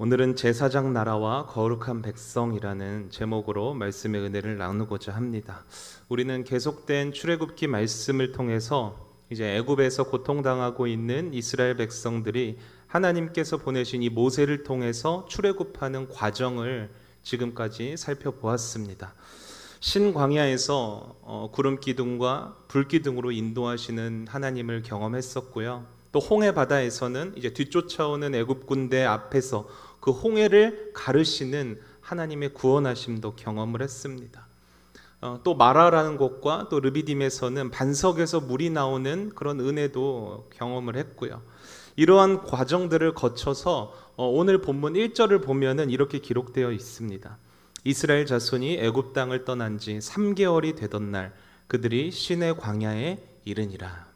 오늘은 제사장 나라와 거룩한 백성이라는 제목으로 말씀의 은혜를 나누고자 합니다. 우리는 계속된 출애굽기 말씀을 통해서 이제 애굽에서 고통당하고 있는 이스라엘 백성들이 하나님께서 보내신 이 모세를 통해서 출애굽하는 과정을 지금까지 살펴보았습니다. 신광야에서 구름 기둥과 불 기둥으로 인도하시는 하나님을 경험했었고요. 또 홍해 바다에서는 이제 뒤쫓아오는 애굽 군대 앞에서 그 홍해를 가르시는 하나님의 구원하심도 경험을 했습니다. 또 마라라는 곳과 또 르비딤에서는 반석에서 물이 나오는 그런 은혜도 경험을 했고요. 이러한 과정들을 거쳐서 오늘 본문 1절을 보면은 이렇게 기록되어 있습니다. 이스라엘 자손이 애굽 땅을 떠난 지 3개월이 되던 날 그들이 시내 광야에 이르니라.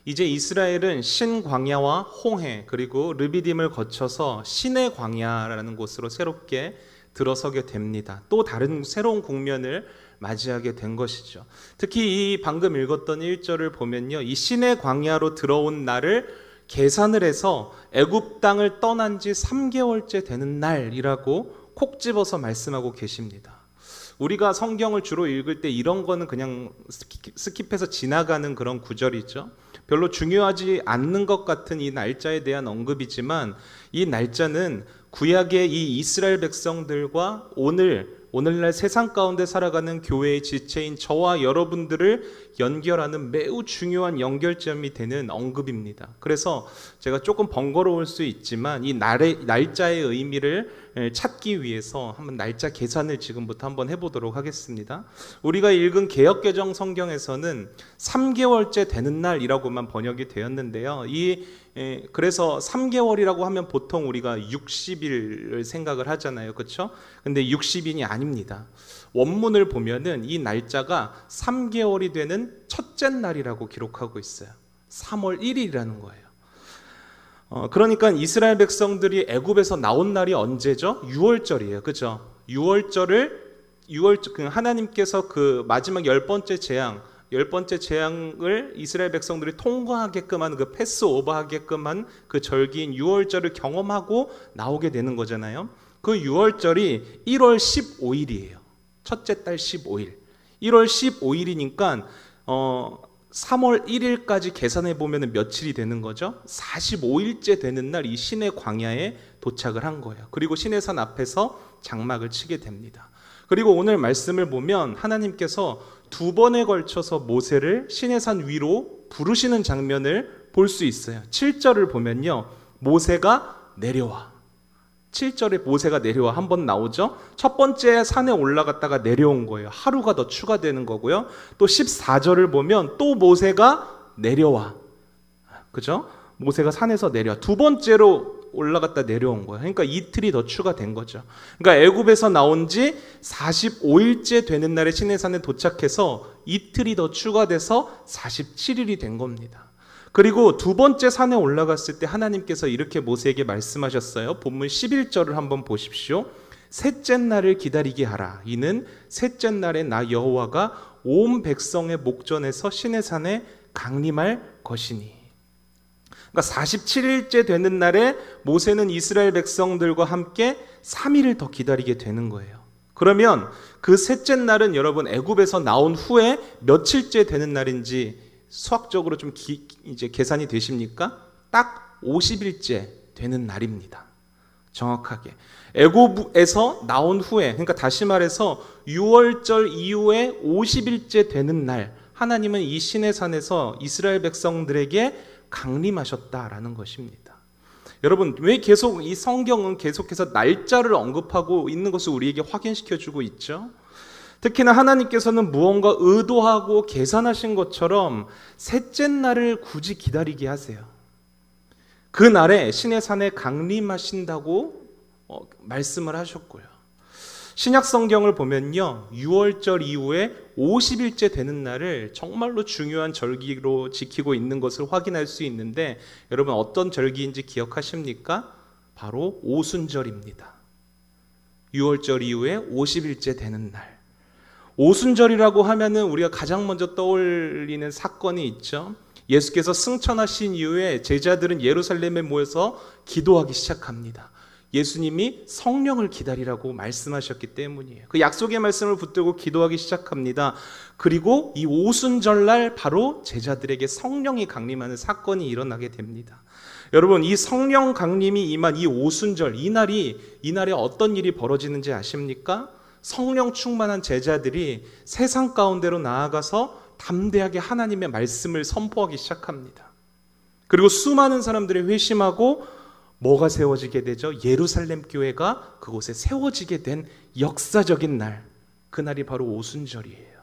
이제 이스라엘은 신광야와 홍해 그리고 르비딤을 거쳐서 시내 광야라는 곳으로 새롭게 들어서게 됩니다. 또 다른 새로운 국면을 맞이하게 된 것이죠. 특히 이 방금 읽었던 1절을 보면요, 이 시내 광야로 들어온 날을 계산을 해서 애굽 땅을 떠난 지 3개월째 되는 날이라고 콕 집어서 말씀하고 계십니다. 우리가 성경을 주로 읽을 때 이런 거는 그냥 스킵해서 지나가는 그런 구절이죠. 별로 중요하지 않는 것 같은 이 날짜에 대한 언급이지만 이 날짜는 구약의 이 이스라엘 백성들과 오늘날 세상 가운데 살아가는 교회의 지체인 저와 여러분들을 연결하는 매우 중요한 연결점이 되는 언급입니다. 그래서 제가 조금 번거로울 수 있지만 이 날짜의 의미를 찾기 위해서 한번 날짜 계산을 지금부터 한번 해보도록 하겠습니다. 우리가 읽은 개역개정 성경에서는 3개월째 되는 날이라고만 번역이 되었는데요. 그래서 3개월이라고 하면 보통 우리가 60일을 생각을 하잖아요. 그렇죠? 근데 60일이 아닙니다. 원문을 보면은 이 날짜가 3개월이 되는 첫째 날이라고 기록하고 있어요. 3월 1일이라는 거예요. 그러니까 이스라엘 백성들이 애굽에서 나온 날이 언제죠? 6월절이에요. 그죠? 6월절을 하나님께서 그 마지막 10번째 재앙을 이스라엘 백성들이 통과하게끔 한 그 패스오버 하게끔 한 그 절기인 6월절을 경험하고 나오게 되는 거잖아요. 그 6월절이 1월 15일이에요. 첫째 달 15일. 1월 15일이니까 3월 1일까지 계산해 보면 며칠이 되는 거죠? 45일째 되는 날 이 시내 광야에 도착을 한 거예요. 그리고 시내산 앞에서 장막을 치게 됩니다. 그리고 오늘 말씀을 보면 하나님께서 2번에 걸쳐서 모세를 시내산 위로 부르시는 장면을 볼 수 있어요. 7절을 보면요, 모세가 내려와. 7절에 모세가 내려와 한 번 나오죠. 첫 번째 산에 올라갔다가 내려온 거예요. 하루가 더 추가되는 거고요. 또 14절을 보면 또 모세가 내려와. 그죠? 모세가 산에서 내려와. 두 번째로 올라갔다 내려온 거예요. 그러니까 이틀이 더 추가된 거죠. 그러니까 애굽에서 나온 지 45일째 되는 날에 시내산에 도착해서 이틀이 더 추가돼서 47일이 된 겁니다. 그리고 두 번째 산에 올라갔을 때 하나님께서 이렇게 모세에게 말씀하셨어요. 본문 11절을 한번 보십시오. 셋째 날을 기다리게 하라. 이는 셋째 날에 나 여호와가 온 백성의 목전에서 시내산에 강림할 것이니. 그러니까 47일째 되는 날에 모세는 이스라엘 백성들과 함께 3일을 더 기다리게 되는 거예요. 그러면 그 셋째 날은 여러분 애굽에서 나온 후에 며칠째 되는 날인지 수학적으로 좀 이제 계산이 되십니까? 딱 50일째 되는 날입니다. 정확하게. 애굽에서 나온 후에, 그러니까 다시 말해서 6월절 이후에 50일째 되는 날, 하나님은 이 시내산에서 이스라엘 백성들에게 강림하셨다라는 것입니다. 여러분, 왜 계속 이 성경은 계속해서 날짜를 언급하고 있는 것을 우리에게 확인시켜주고 있죠? 특히나 하나님께서는 무언가 의도하고 계산하신 것처럼 셋째 날을 굳이 기다리게 하세요. 그 날에 시내산에 강림하신다고 말씀을 하셨고요. 신약 성경을 보면요, 6월절 이후에 50일째 되는 날을 정말로 중요한 절기로 지키고 있는 것을 확인할 수 있는데, 여러분 어떤 절기인지 기억하십니까? 바로 오순절입니다. 6월절 이후에 50일째 되는 날. 오순절이라고 하면은 우리가 가장 먼저 떠올리는 사건이 있죠. 예수께서 승천하신 이후에 제자들은 예루살렘에 모여서 기도하기 시작합니다. 예수님이 성령을 기다리라고 말씀하셨기 때문이에요. 그 약속의 말씀을 붙들고 기도하기 시작합니다. 그리고 이 오순절날 바로 제자들에게 성령이 강림하는 사건이 일어나게 됩니다. 여러분, 이 성령 강림이 임한 이 오순절, 이날에 어떤 일이 벌어지는지 아십니까? 성령 충만한 제자들이 세상 가운데로 나아가서 담대하게 하나님의 말씀을 선포하기 시작합니다. 그리고 수많은 사람들이 회심하고 뭐가 세워지게 되죠? 예루살렘 교회가 그곳에 세워지게 된 역사적인 날, 그날이 바로 오순절이에요.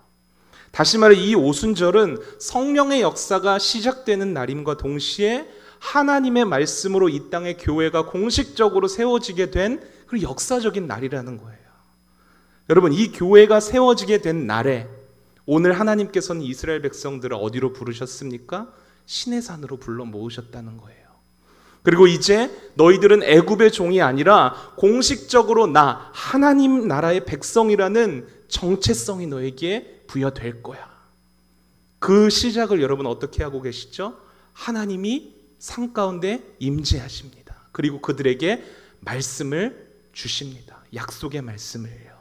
다시 말해 이 오순절은 성령의 역사가 시작되는 날임과 동시에 하나님의 말씀으로 이 땅의 교회가 공식적으로 세워지게 된 그 역사적인 날이라는 거예요. 여러분, 이 교회가 세워지게 된 날에 오늘 하나님께서는 이스라엘 백성들을 어디로 부르셨습니까? 시내산으로 불러 모으셨다는 거예요. 그리고 이제 너희들은 애굽의 종이 아니라 공식적으로 나 하나님 나라의 백성이라는 정체성이 너에게 부여될 거야. 그 시작을 여러분 어떻게 하고 계시죠? 하나님이 산 가운데 임재하십니다. 그리고 그들에게 말씀을 주십니다. 약속의 말씀을요.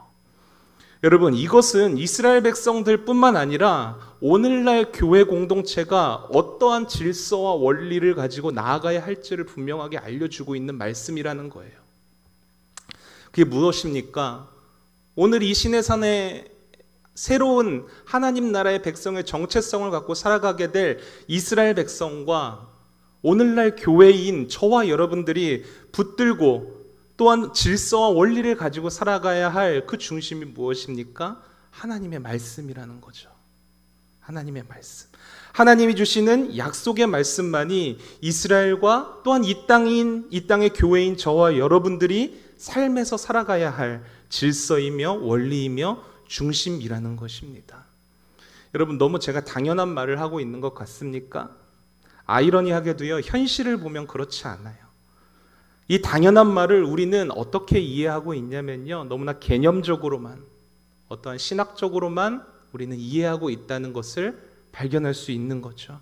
여러분, 이것은 이스라엘 백성들뿐만 아니라 오늘날 교회 공동체가 어떠한 질서와 원리를 가지고 나아가야 할지를 분명하게 알려주고 있는 말씀이라는 거예요. 그게 무엇입니까? 오늘 이 시내산에 새로운 하나님 나라의 백성의 정체성을 갖고 살아가게 될 이스라엘 백성과 오늘날 교회인 저와 여러분들이 붙들고 또한 질서와 원리를 가지고 살아가야 할 그 중심이 무엇입니까? 하나님의 말씀이라는 거죠. 하나님의 말씀. 하나님이 주시는 약속의 말씀만이 이스라엘과 또한 이 땅의 교회인 저와 여러분들이 삶에서 살아가야 할 질서이며 원리이며 중심이라는 것입니다. 여러분, 너무 제가 당연한 말을 하고 있는 것 같습니까? 아이러니하게도요, 현실을 보면 그렇지 않아요. 이 당연한 말을 우리는 어떻게 이해하고 있냐면요, 너무나 개념적으로만, 어떠한 신학적으로만 우리는 이해하고 있다는 것을 발견할 수 있는 거죠.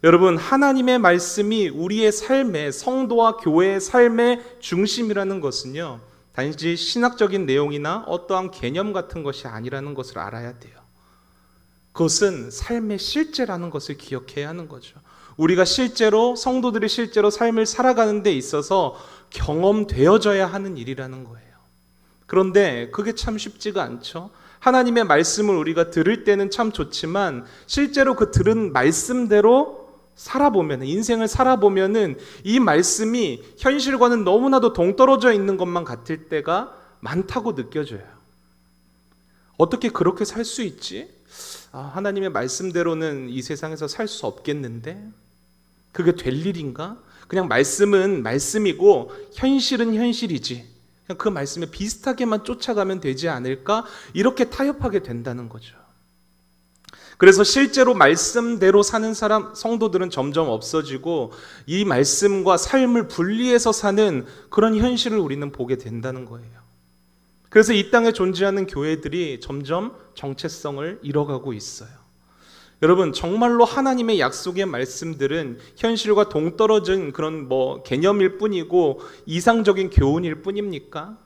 여러분, 하나님의 말씀이 우리의 삶의, 성도와 교회의 삶의 중심이라는 것은요, 단지 신학적인 내용이나 어떠한 개념 같은 것이 아니라는 것을 알아야 돼요. 그것은 삶의 실제라는 것을 기억해야 하는 거죠. 우리가 성도들이 실제로 삶을 살아가는 데 있어서 경험되어져야 하는 일이라는 거예요. 그런데 그게 참 쉽지가 않죠. 하나님의 말씀을 우리가 들을 때는 참 좋지만 실제로 그 들은 말씀대로 인생을 살아보면은 이 말씀이 현실과는 너무나도 동떨어져 있는 것만 같을 때가 많다고 느껴져요. 어떻게 그렇게 살 수 있지? 하나님의 말씀대로는 이 세상에서 살 수 없겠는데? 그게 될 일인가? 그냥 말씀은 말씀이고 현실은 현실이지. 그냥 그 말씀에 비슷하게만 쫓아가면 되지 않을까? 이렇게 타협하게 된다는 거죠. 그래서 실제로 말씀대로 사는 성도들은 점점 없어지고 이 말씀과 삶을 분리해서 사는 그런 현실을 우리는 보게 된다는 거예요. 그래서 이 땅에 존재하는 교회들이 점점 정체성을 잃어가고 있어요. 여러분, 정말로 하나님의 약속의 말씀들은 현실과 동떨어진 그런 개념일 뿐이고 이상적인 교훈일 뿐입니까?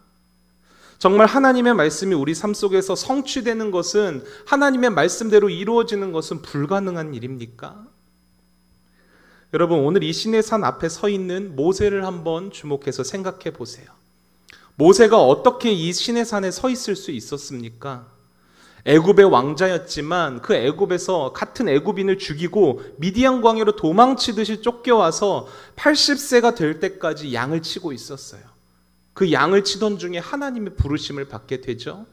정말 하나님의 말씀이 우리 삶 속에서 성취되는 것은, 하나님의 말씀대로 이루어지는 것은 불가능한 일입니까? 여러분, 오늘 이 시내산 앞에 서 있는 모세를 한번 주목해서 생각해 보세요. 모세가 어떻게 이 시내산에 서 있을 수 있었습니까? 애굽의 왕자였지만 그 애굽에서 같은 애굽인을 죽이고 미디안 광야로 도망치듯이 쫓겨와서 80세가 될 때까지 양을 치고 있었어요. 그 양을 치던 중에 하나님의 부르심을 받게 되죠.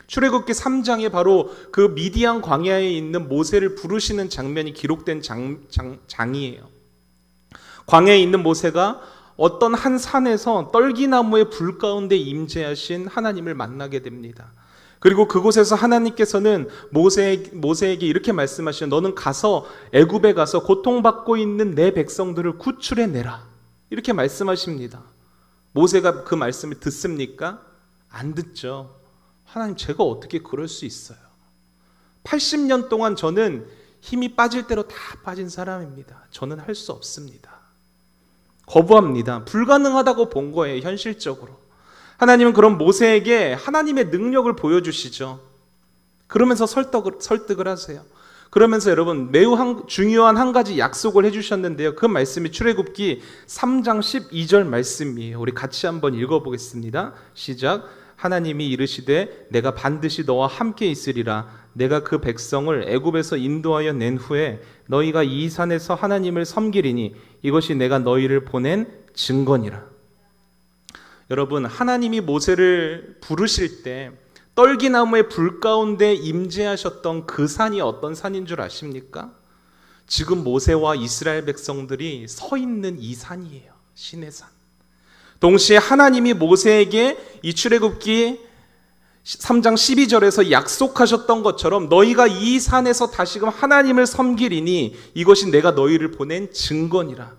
출애굽기 3장에 바로 그 미디안 광야에 있는 모세를 부르시는 장면이 기록된 장이에요. 광야에 있는 모세가 어떤 한 산에서 떨기나무의 불 가운데 임재하신 하나님을 만나게 됩니다. 그리고 그곳에서 하나님께서는 모세에게 이렇게 말씀하시는, 너는 가서 애굽에 가서 고통받고 있는 내 백성들을 구출해내라, 이렇게 말씀하십니다. 모세가 그 말씀을 듣습니까? 안 듣죠. 하나님, 제가 어떻게 그럴 수 있어요? 80년 동안 저는 힘이 빠질 대로 다 빠진 사람입니다. 저는 할 수 없습니다. 거부합니다. 불가능하다고 본 거예요, 현실적으로. 하나님은 그런 모세에게 하나님의 능력을 보여주시죠. 그러면서 설득을 하세요. 그러면서 여러분 매우 중요한 한 가지 약속을 해주셨는데요. 그 말씀이 출애굽기 3장 12절 말씀이에요. 우리 같이 한번 읽어보겠습니다. 시작. 하나님이 이르시되 내가 반드시 너와 함께 있으리라. 내가 그 백성을 애굽에서 인도하여 낸 후에 너희가 이 산에서 하나님을 섬기리니 이것이 내가 너희를 보낸 증거니라. 여러분, 하나님이 모세를 부르실 때 떨기나무의 불 가운데 임재하셨던 그 산이 어떤 산인 줄 아십니까? 지금 모세와 이스라엘 백성들이 서 있는 이 산이에요. 시내산. 동시에 하나님이 모세에게 이 출애굽기 3장 12절에서 약속하셨던 것처럼 너희가 이 산에서 다시금 하나님을 섬기리니 이것이 내가 너희를 보낸 증거니라.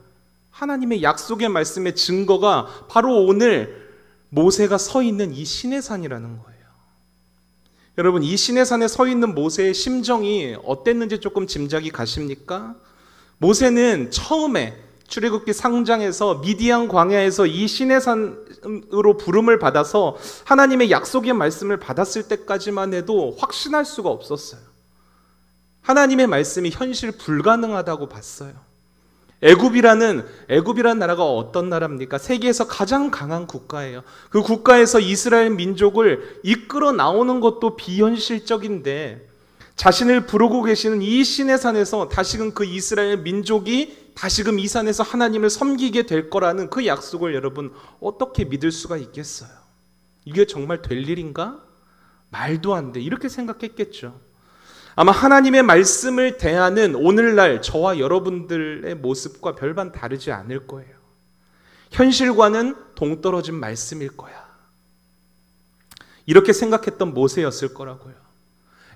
하나님의 약속의 말씀의 증거가 바로 오늘 모세가 서 있는 이 시내산이라는 거예요. 여러분, 이 시내산에 서 있는 모세의 심정이 어땠는지 조금 짐작이 가십니까? 모세는 처음에 출애굽기 3장에서 미디안 광야에서 이 시내산으로 부름을 받아서 하나님의 약속의 말씀을 받았을 때까지만 해도 확신할 수가 없었어요. 하나님의 말씀이 현실 불가능하다고 봤어요. 애굽이라는 나라가 어떤 나라입니까? 세계에서 가장 강한 국가예요. 그 국가에서 이스라엘 민족을 이끌어 나오는 것도 비현실적인데 자신을 부르고 계시는 이 시내산에서 다시금 그 이스라엘 민족이 다시금 이 산에서 하나님을 섬기게 될 거라는 그 약속을 여러분 어떻게 믿을 수가 있겠어요? 이게 정말 될 일인가? 말도 안 돼. 이렇게 생각했겠죠. 아마 하나님의 말씀을 대하는 오늘날 저와 여러분들의 모습과 별반 다르지 않을 거예요. 현실과는 동떨어진 말씀일 거야. 이렇게 생각했던 모세였을 거라고요.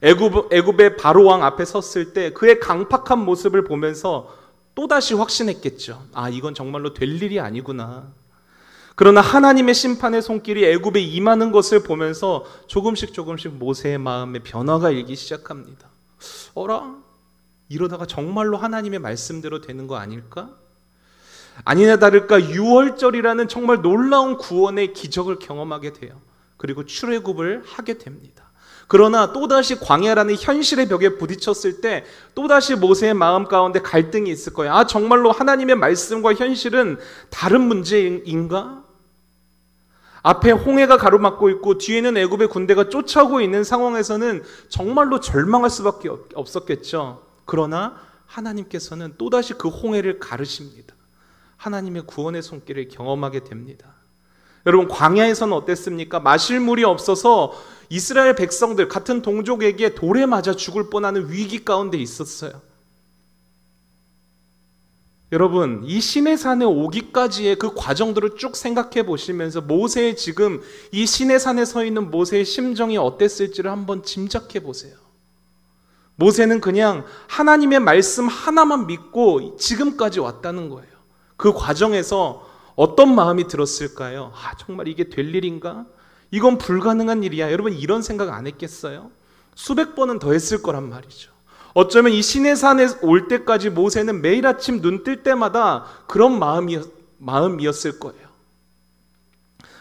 애굽의 바로왕 앞에 섰을 때 그의 강팍한 모습을 보면서 또다시 확신했겠죠. 아, 이건 정말로 될 일이 아니구나. 그러나 하나님의 심판의 손길이 애굽에 임하는 것을 보면서 조금씩 모세의 마음에 변화가 일기 시작합니다. 어라? 이러다가 정말로 하나님의 말씀대로 되는 거 아닐까? 아니나 다를까 유월절이라는 정말 놀라운 구원의 기적을 경험하게 돼요. 그리고 출애굽을 하게 됩니다. 그러나 또다시 광야라는 현실의 벽에 부딪혔을 때 또다시 모세의 마음 가운데 갈등이 있을 거예요. 아, 정말로 하나님의 말씀과 현실은 다른 문제인가? 앞에 홍해가 가로막고 있고 뒤에는 애굽의 군대가 쫓아오고 있는 상황에서는 정말로 절망할 수밖에 없었겠죠. 그러나 하나님께서는 또다시 그 홍해를 가르십니다. 하나님의 구원의 손길을 경험하게 됩니다. 여러분, 광야에서는 어땠습니까? 마실 물이 없어서 이스라엘 백성들 같은 동족에게 돌에 맞아 죽을 뻔하는 위기 가운데 있었어요. 여러분, 이 시내산에 오기까지의 그 과정들을 쭉 생각해 보시면서 모세의 지금 이 시내산에 서 있는 모세의 심정이 어땠을지를 한번 짐작해 보세요. 모세는 그냥 하나님의 말씀 하나만 믿고 지금까지 왔다는 거예요. 그 과정에서 어떤 마음이 들었을까요? 아, 정말 이게 될 일인가? 이건 불가능한 일이야. 여러분, 이런 생각 안 했겠어요? 수백 번은 더 했을 거란 말이죠. 어쩌면 이 시내산에 올 때까지 모세는 매일 아침 눈 뜰 때마다 그런 마음이었을 거예요.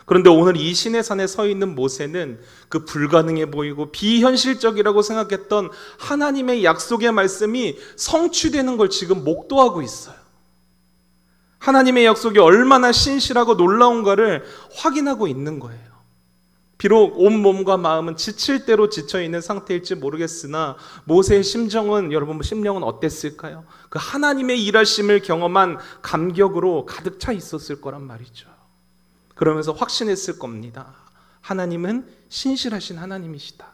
그런데 오늘 이 시내산에 서 있는 모세는 그 불가능해 보이고 비현실적이라고 생각했던 하나님의 약속의 말씀이 성취되는 걸 지금 목도하고 있어요. 하나님의 약속이 얼마나 신실하고 놀라운가를 확인하고 있는 거예요. 비록 온 몸과 마음은 지칠 대로 지쳐있는 상태일지 모르겠으나 모세의 심령은 어땠을까요? 그 하나님의 일하심을 경험한 감격으로 가득 차 있었을 거란 말이죠. 그러면서 확신했을 겁니다. 하나님은 신실하신 하나님이시다.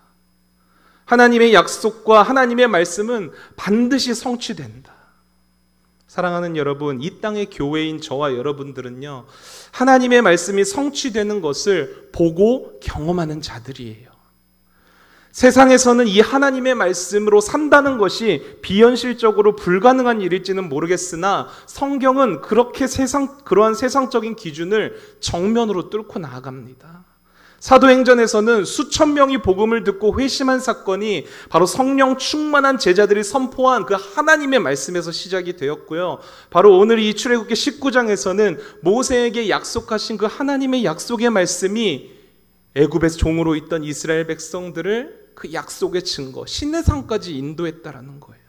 하나님의 약속과 하나님의 말씀은 반드시 성취된다. 사랑하는 여러분, 이 땅의 교회인 저와 여러분들은요, 하나님의 말씀이 성취되는 것을 보고 경험하는 자들이에요. 세상에서는 이 하나님의 말씀으로 산다는 것이 비현실적으로 불가능한 일일지는 모르겠으나 성경은 그렇게 그러한 세상적인 기준을 정면으로 뚫고 나아갑니다. 사도행전에서는 수천 명이 복음을 듣고 회심한 사건이 바로 성령 충만한 제자들이 선포한 그 하나님의 말씀에서 시작이 되었고요. 바로 오늘 이 출애굽기 19장에서는 모세에게 약속하신 그 하나님의 약속의 말씀이 애굽에서 종으로 있던 이스라엘 백성들을 그 약속의 증거, 시내산까지 인도했다라는 거예요.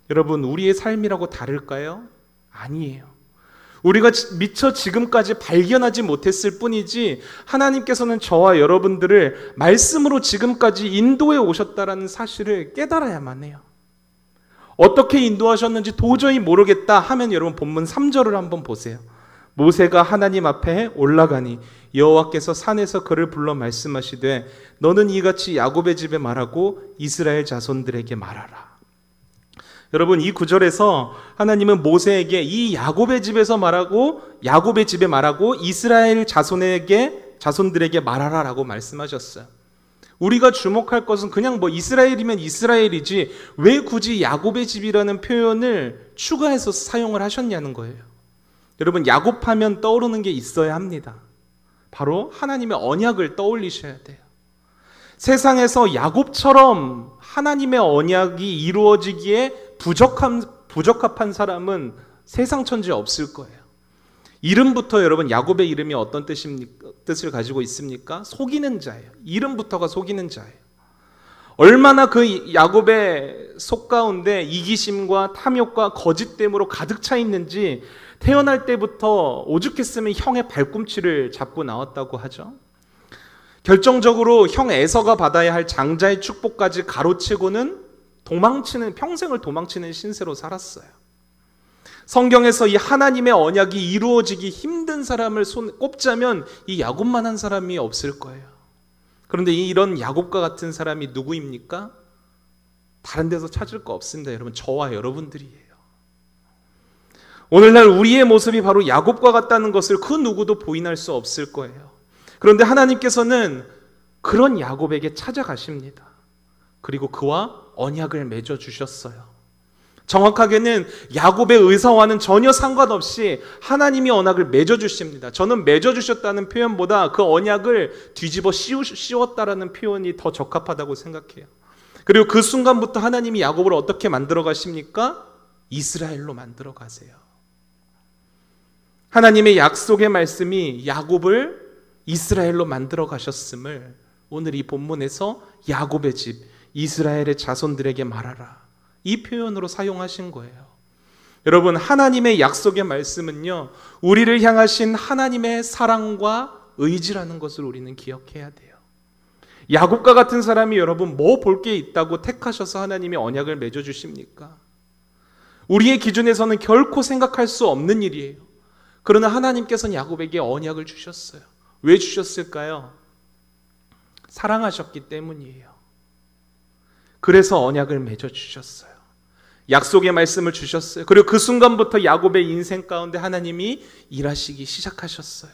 여러분, 우리의 삶이라고 다를까요? 아니에요. 우리가 미처 지금까지 발견하지 못했을 뿐이지 하나님께서는 저와 여러분들을 말씀으로 지금까지 인도해 오셨다라는 사실을 깨달아야만 해요. 어떻게 인도하셨는지 도저히 모르겠다 하면 여러분 본문 3절을 한번 보세요. 모세가 하나님 앞에 올라가니 여호와께서 산에서 그를 불러 말씀하시되 너는 이같이 야곱의 집에 말하고 이스라엘 자손들에게 말하라. 여러분, 이 구절에서 하나님은 모세에게 이 야곱의 집에서 말하고 야곱의 집에 말하고 이스라엘 자손들에게 말하라라고 말씀하셨어요. 우리가 주목할 것은 그냥 이스라엘이면 이스라엘이지 왜 굳이 야곱의 집이라는 표현을 추가해서 사용을 하셨냐는 거예요. 여러분, 야곱하면 떠오르는 게 있어야 합니다. 바로 하나님의 언약을 떠올리셔야 돼요. 세상에서 야곱처럼 하나님의 언약이 이루어지기에 부적합한 사람은 세상 천지에 없을 거예요. 이름부터 여러분 야곱의 이름이 어떤 뜻을 가지고 있습니까? 속이는 자예요. 이름부터가 속이는 자예요. 얼마나 그 야곱의 속 가운데 이기심과 탐욕과 거짓됨으로 가득 차 있는지 태어날 때부터 오죽했으면 형의 발꿈치를 잡고 나왔다고 하죠. 결정적으로 형 에서가 받아야 할 장자의 축복까지 가로채고는 평생을 도망치는 신세로 살았어요. 성경에서 이 하나님의 언약이 이루어지기 힘든 사람을 꼽자면 이 야곱만한 사람이 없을 거예요. 그런데 이런 야곱과 같은 사람이 누구입니까? 다른 데서 찾을 거 없습니다. 여러분, 저와 여러분들이에요. 오늘날 우리의 모습이 바로 야곱과 같다는 것을 그 누구도 부인할 수 없을 거예요. 그런데 하나님께서는 그런 야곱에게 찾아가십니다. 그리고 그와 언약을 맺어주셨어요. 정확하게는 야곱의 의사와는 전혀 상관없이 하나님이 언약을 맺어주십니다. 저는 맺어주셨다는 표현보다 그 언약을 뒤집어 씌웠다라는 표현이 더 적합하다고 생각해요. 그리고 그 순간부터 하나님이 야곱을 어떻게 만들어 가십니까? 이스라엘로 만들어 가세요. 하나님의 약속의 말씀이 야곱을 이스라엘로 만들어 가셨음을 오늘 이 본문에서 야곱의 집, 이스라엘의 자손들에게 말하라, 이 표현으로 사용하신 거예요. 여러분, 하나님의 약속의 말씀은요, 우리를 향하신 하나님의 사랑과 의지라는 것을 우리는 기억해야 돼요. 야곱과 같은 사람이 여러분 뭐 볼 게 있다고 택하셔서 하나님이 언약을 맺어주십니까? 우리의 기준에서는 결코 생각할 수 없는 일이에요. 그러나 하나님께서는 야곱에게 언약을 주셨어요. 왜 주셨을까요? 사랑하셨기 때문이에요. 그래서 언약을 맺어주셨어요. 약속의 말씀을 주셨어요. 그리고 그 순간부터 야곱의 인생 가운데 하나님이 일하시기 시작하셨어요.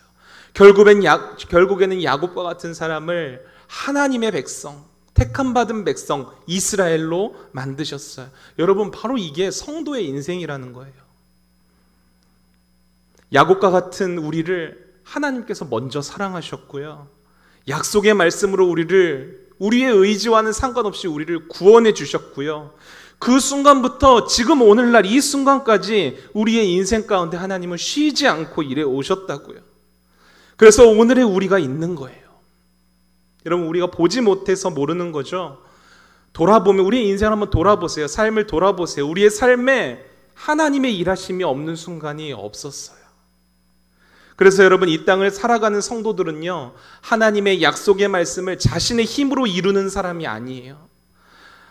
결국에는 야곱과 같은 사람을 하나님의 백성, 택함받은 백성, 이스라엘로 만드셨어요. 여러분, 바로 이게 성도의 인생이라는 거예요. 야곱과 같은 우리를 하나님께서 먼저 사랑하셨고요. 약속의 말씀으로 우리의 의지와는 상관없이 우리를 구원해 주셨고요. 그 순간부터 지금 오늘날 이 순간까지 우리의 인생 가운데 하나님은 쉬지 않고 일해 오셨다고요. 그래서 오늘의 우리가 있는 거예요. 여러분, 우리가 보지 못해서 모르는 거죠. 돌아보면 우리의 인생을 한번 돌아보세요. 삶을 돌아보세요. 우리의 삶에 하나님의 일하심이 없는 순간이 없었어요. 그래서 여러분, 이 땅을 살아가는 성도들은요, 하나님의 약속의 말씀을 자신의 힘으로 이루는 사람이 아니에요.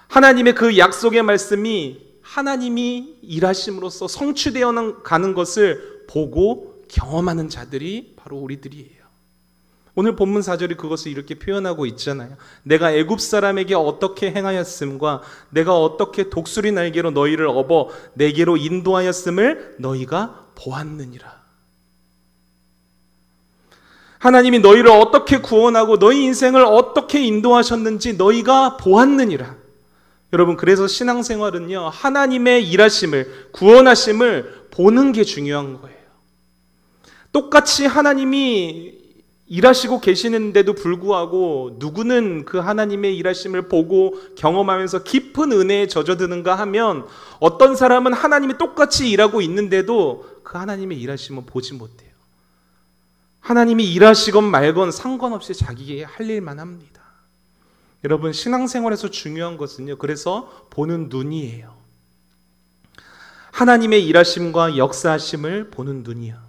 하나님의 그 약속의 말씀이 하나님이 일하심으로써 성취되어 가는 것을 보고 경험하는 자들이 바로 우리들이에요. 오늘 본문 4절이 그것을 이렇게 표현하고 있잖아요. 내가 애굽 사람에게 어떻게 행하였음과 내가 어떻게 독수리 날개로 너희를 업어 내게로 인도하였음을 너희가 보았느니라. 하나님이 너희를 어떻게 구원하고 너희 인생을 어떻게 인도하셨는지 너희가 보았느니라. 여러분, 그래서 신앙생활은요, 하나님의 일하심을, 구원하심을 보는 게 중요한 거예요. 똑같이 하나님이 일하시고 계시는데도 불구하고 누구는 그 하나님의 일하심을 보고 경험하면서 깊은 은혜에 젖어드는가 하면, 어떤 사람은 하나님이 똑같이 일하고 있는데도 그 하나님의 일하심은 보지 못해요. 하나님이 일하시건 말건 상관없이 자기의 할 일만 합니다. 여러분, 신앙생활에서 중요한 것은요, 그래서 보는 눈이에요. 하나님의 일하심과 역사하심을 보는 눈이요.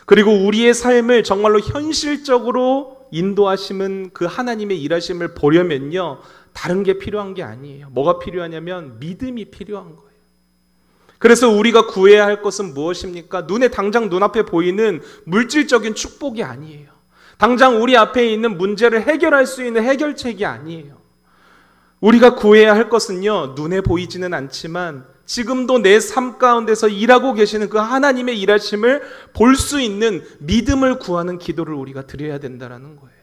그리고 우리의 삶을 정말로 현실적으로 인도하심은 그 하나님의 일하심을 보려면요, 다른 게 필요한 게 아니에요. 뭐가 필요하냐면 믿음이 필요한 거예요. 그래서 우리가 구해야 할 것은 무엇입니까? 당장 눈앞에 보이는 물질적인 축복이 아니에요. 당장 우리 앞에 있는 문제를 해결할 수 있는 해결책이 아니에요. 우리가 구해야 할 것은요, 눈에 보이지는 않지만 지금도 내 삶 가운데서 일하고 계시는 그 하나님의 일하심을 볼 수 있는 믿음을 구하는 기도를 우리가 드려야 된다는 거예요.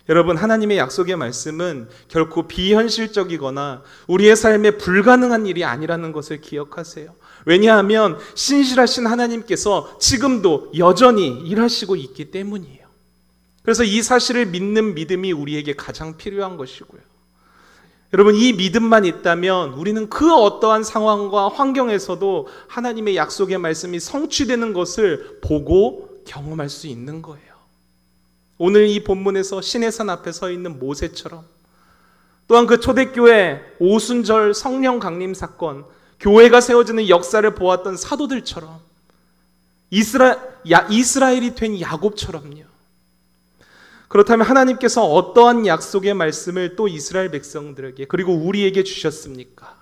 여러분, 하나님의 약속의 말씀은 결코 비현실적이거나 우리의 삶에 불가능한 일이 아니라는 것을 기억하세요. 왜냐하면 신실하신 하나님께서 지금도 여전히 일하시고 있기 때문이에요. 그래서 이 사실을 믿는 믿음이 우리에게 가장 필요한 것이고요. 여러분, 이 믿음만 있다면 우리는 그 어떠한 상황과 환경에서도 하나님의 약속의 말씀이 성취되는 것을 보고 경험할 수 있는 거예요. 오늘 이 본문에서 시내산 앞에 서 있는 모세처럼, 또한 그 초대교회 오순절 성령 강림 사건, 교회가 세워지는 역사를 보았던 사도들처럼, 이스라엘이 된 야곱처럼요. 그렇다면 하나님께서 어떠한 약속의 말씀을 또 이스라엘 백성들에게, 그리고 우리에게 주셨습니까?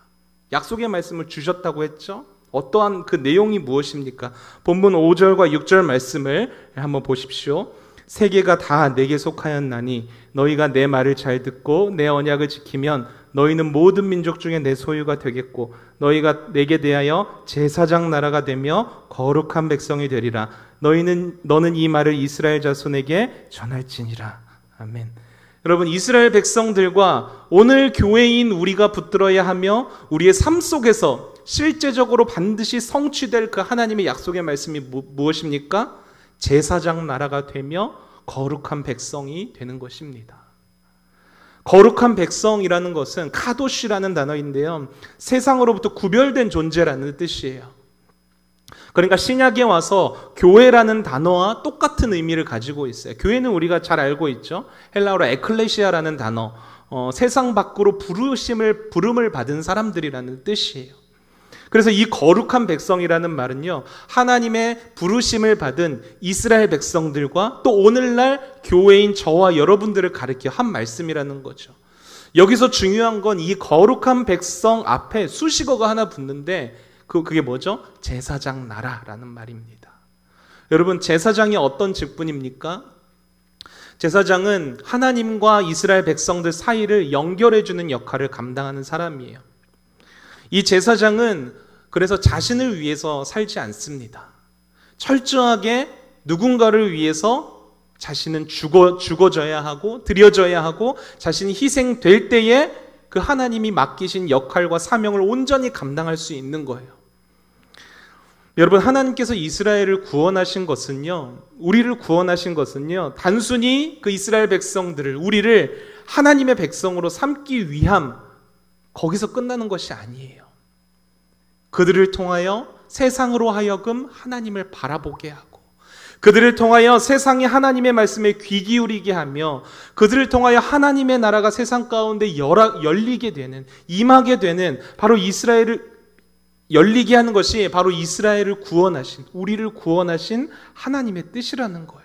약속의 말씀을 주셨다고 했죠? 어떠한 그 내용이 무엇입니까? 본문 5절과 6절 말씀을 한번 보십시오. 세계가 다 내게 속하였나니 너희가 내 말을 잘 듣고 내 언약을 지키면 너희는 모든 민족 중에 내 소유가 되겠고 너희가 내게 대하여 제사장 나라가 되며 거룩한 백성이 되리라. 너는 이 말을 이스라엘 자손에게 전할지니라. 아멘. 여러분, 이스라엘 백성들과 오늘 교회인 우리가 붙들어야 하며 우리의 삶 속에서 실제적으로 반드시 성취될 그 하나님의 약속의 말씀이 무엇입니까? 제사장 나라가 되며 거룩한 백성이 되는 것입니다. 거룩한 백성이라는 것은 카도시라는 단어인데요, 세상으로부터 구별된 존재라는 뜻이에요. 그러니까 신약에 와서 교회라는 단어와 똑같은 의미를 가지고 있어요. 교회는 우리가 잘 알고 있죠. 헬라어로 에클레시아라는 단어, 세상 밖으로 부름을 받은 사람들이라는 뜻이에요. 그래서 이 거룩한 백성이라는 말은요, 하나님의 부르심을 받은 이스라엘 백성들과 또 오늘날 교회인 저와 여러분들을 가리켜 한 말씀이라는 거죠. 여기서 중요한 건 이 거룩한 백성 앞에 수식어가 하나 붙는데 그게 뭐죠? 제사장 나라라는 말입니다. 여러분, 제사장이 어떤 직분입니까? 제사장은 하나님과 이스라엘 백성들 사이를 연결해주는 역할을 감당하는 사람이에요. 이 제사장은 그래서 자신을 위해서 살지 않습니다. 철저하게 누군가를 위해서 자신은 죽어져야 하고 드려져야 하고 자신이 희생될 때에 그 하나님이 맡기신 역할과 사명을 온전히 감당할 수 있는 거예요. 여러분, 하나님께서 이스라엘을 구원하신 것은요, 우리를 구원하신 것은요, 단순히 그 이스라엘 백성들을, 우리를 하나님의 백성으로 삼기 위함, 거기서 끝나는 것이 아니에요. 그들을 통하여 세상으로 하여금 하나님을 바라보게 하고, 그들을 통하여 세상이 하나님의 말씀에 귀 기울이게 하며, 그들을 통하여 하나님의 나라가 세상 가운데 열리게 되는, 임하게 되는, 바로 이스라엘을 열리게 하는 것이 바로 이스라엘을 구원하신, 우리를 구원하신 하나님의 뜻이라는 거예요.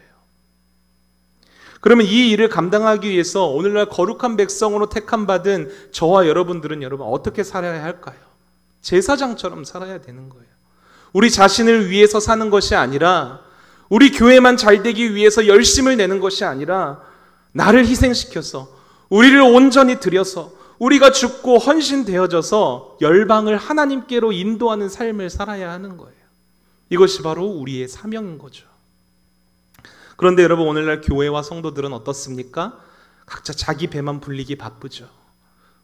그러면 이 일을 감당하기 위해서 오늘날 거룩한 백성으로 택함받은 저와 여러분들은 여러분 어떻게 살아야 할까요? 제사장처럼 살아야 되는 거예요. 우리 자신을 위해서 사는 것이 아니라, 우리 교회만 잘 되기 위해서 열심을 내는 것이 아니라, 나를 희생시켜서 우리를 온전히 드려서 우리가 죽고 헌신되어져서 열방을 하나님께로 인도하는 삶을 살아야 하는 거예요. 이것이 바로 우리의 사명인 거죠. 그런데 여러분, 오늘날 교회와 성도들은 어떻습니까? 각자 자기 배만 불리기 바쁘죠.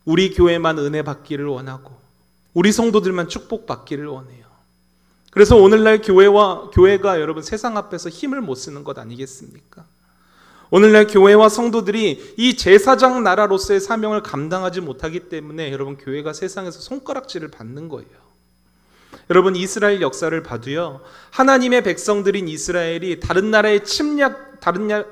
우리 교회만 은혜 받기를 원하고 우리 성도들만 축복받기를 원해요. 그래서 오늘날 교회가 여러분 세상 앞에서 힘을 못 쓰는 것 아니겠습니까? 오늘날 교회와 성도들이 이 제사장 나라로서의 사명을 감당하지 못하기 때문에 여러분 교회가 세상에서 손가락질을 받는 거예요. 여러분 이스라엘 역사를 봐도요, 하나님의 백성들인 이스라엘이 다른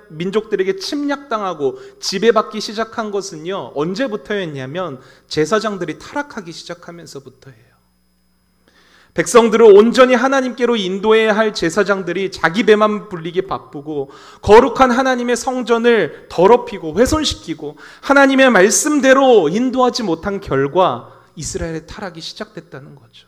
민족들에게 침략당하고 지배받기 시작한 것은요, 언제부터였냐면 제사장들이 타락하기 시작하면서부터예요. 백성들을 온전히 하나님께로 인도해야 할 제사장들이 자기 배만 불리기 바쁘고 거룩한 하나님의 성전을 더럽히고 훼손시키고 하나님의 말씀대로 인도하지 못한 결과 이스라엘의 타락이 시작됐다는 거죠.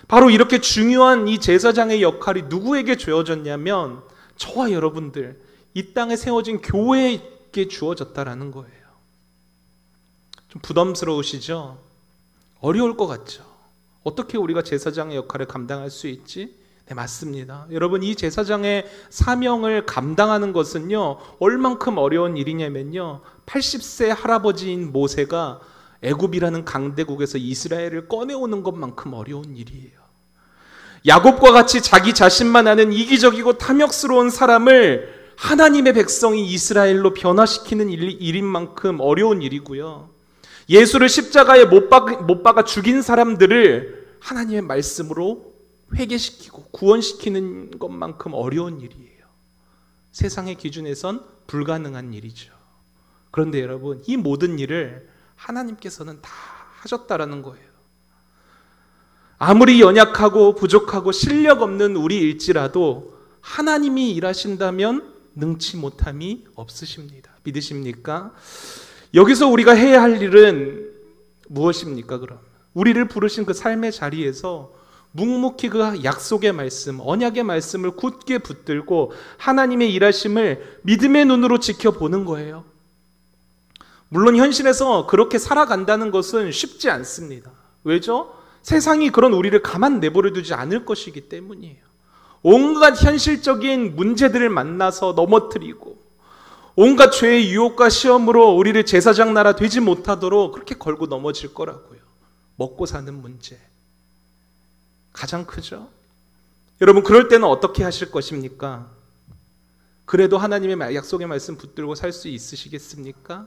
바로 이렇게 중요한 이 제사장의 역할이 누구에게 주어졌냐면 저와 여러분들, 이 땅에 세워진 교회에게 주어졌다라는 거예요. 좀 부담스러우시죠? 어려울 것 같죠? 어떻게 우리가 제사장의 역할을 감당할 수 있지? 네, 맞습니다. 여러분 이 제사장의 사명을 감당하는 것은요, 얼만큼 어려운 일이냐면요, 80세 할아버지인 모세가 애굽이라는 강대국에서 이스라엘을 꺼내오는 것만큼 어려운 일이에요. 야곱과 같이 자기 자신만 아는 이기적이고 탐욕스러운 사람을 하나님의 백성이 이스라엘로 변화시키는 일인 만큼 어려운 일이고요. 예수를 십자가에 못 박아 죽인 사람들을 하나님의 말씀으로 회개시키고 구원시키는 것만큼 어려운 일이에요. 세상의 기준에선 불가능한 일이죠. 그런데 여러분, 이 모든 일을 하나님께서는 다 하셨다라는 거예요. 아무리 연약하고 부족하고 실력 없는 우리일지라도 하나님이 일하신다면 능치 못함이 없으십니다. 믿으십니까? 여기서 우리가 해야 할 일은 무엇입니까? 그럼 우리를 부르신 그 삶의 자리에서 묵묵히 그 약속의 말씀, 언약의 말씀을 굳게 붙들고 하나님의 일하심을 믿음의 눈으로 지켜보는 거예요. 물론 현실에서 그렇게 살아간다는 것은 쉽지 않습니다. 왜죠? 세상이 그런 우리를 가만 내버려 두지 않을 것이기 때문이에요. 온갖 현실적인 문제들을 만나서 넘어뜨리고 온갖 죄의 유혹과 시험으로 우리를 제사장 나라 되지 못하도록 그렇게 걸고 넘어질 거라고요. 먹고 사는 문제 가장 크죠. 여러분 그럴 때는 어떻게 하실 것입니까? 그래도 하나님의 약속의 말씀 붙들고 살 수 있으시겠습니까?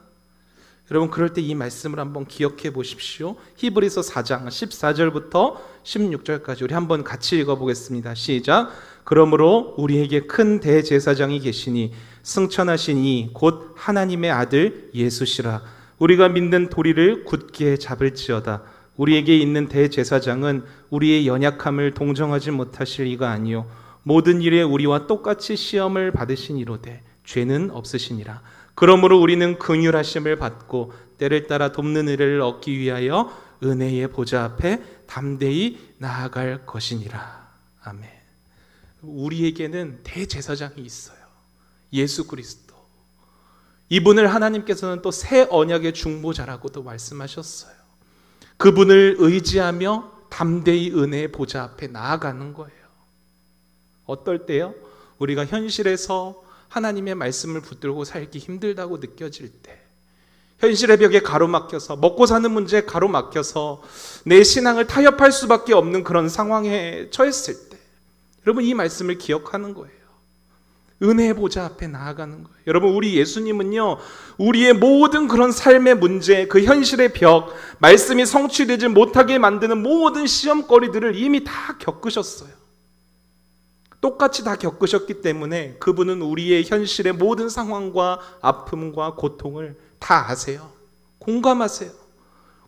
여러분 그럴 때 이 말씀을 한번 기억해 보십시오. 히브리서 4장 14절부터 16절까지 우리 한번 같이 읽어보겠습니다. 시작. 그러므로 우리에게 큰 대제사장이 계시니 승천하신 이 곧 하나님의 아들 예수시라. 우리가 믿는 도리를 굳게 잡을지어다. 우리에게 있는 대제사장은 우리의 연약함을 동정하지 못하실 이가 아니요 모든 일에 우리와 똑같이 시험을 받으신 이로되 죄는 없으시니라. 그러므로 우리는 긍휼하심을 받고 때를 따라 돕는 은혜를 얻기 위하여 은혜의 보좌 앞에 담대히 나아갈 것이니라. 아멘. 우리에게는 대제사장이 있어요. 예수 그리스도. 이분을 하나님께서는 또 새 언약의 중보자라고도 말씀하셨어요. 그분을 의지하며 담대히 은혜의 보좌 앞에 나아가는 거예요. 어떨 때요? 우리가 현실에서 하나님의 말씀을 붙들고 살기 힘들다고 느껴질 때, 현실의 벽에 가로막혀서 먹고 사는 문제에 가로막혀서 내 신앙을 타협할 수밖에 없는 그런 상황에 처했을 때 여러분 이 말씀을 기억하는 거예요. 은혜의 보좌 앞에 나아가는 거예요. 여러분 우리 예수님은요, 우리의 모든 그런 삶의 문제, 그 현실의 벽, 말씀이 성취되지 못하게 만드는 모든 시험거리들을 이미 다 겪으셨어요. 똑같이 다 겪으셨기 때문에 그분은 우리의 현실의 모든 상황과 아픔과 고통을 다 아세요. 공감하세요.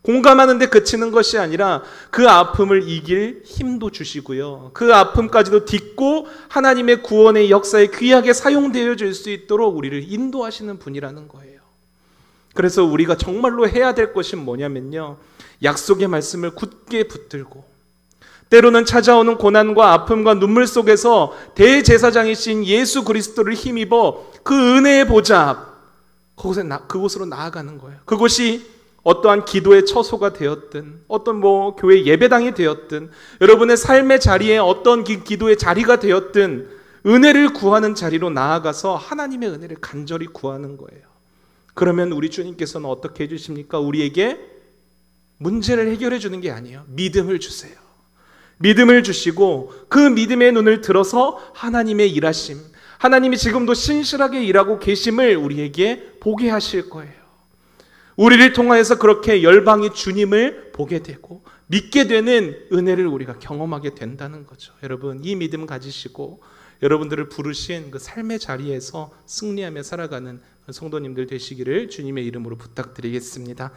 공감하는데 그치는 것이 아니라 그 아픔을 이길 힘도 주시고요. 그 아픔까지도 딛고 하나님의 구원의 역사에 귀하게 사용되어질 수 있도록 우리를 인도하시는 분이라는 거예요. 그래서 우리가 정말로 해야 될 것이 뭐냐면요, 약속의 말씀을 굳게 붙들고 때로는 찾아오는 고난과 아픔과 눈물 속에서 대제사장이신 예수 그리스도를 힘입어 그 은혜의 보좌 앞, 그곳으로 나아가는 거예요. 그곳이 어떠한 기도의 처소가 되었든 어떤 교회 예배당이 되었든 여러분의 삶의 자리에 어떤 기도의 자리가 되었든 은혜를 구하는 자리로 나아가서 하나님의 은혜를 간절히 구하는 거예요. 그러면 우리 주님께서는 어떻게 해주십니까? 우리에게 문제를 해결해 주는 게 아니에요. 믿음을 주세요. 믿음을 주시고 그 믿음의 눈을 들어서 하나님의 일하심, 하나님이 지금도 신실하게 일하고 계심을 우리에게 보게 하실 거예요. 우리를 통하여서 그렇게 열방이 주님을 보게 되고 믿게 되는 은혜를 우리가 경험하게 된다는 거죠. 여러분, 이 믿음 가지시고 여러분들을 부르신 그 삶의 자리에서 승리하며 살아가는 성도님들 되시기를 주님의 이름으로 부탁드리겠습니다.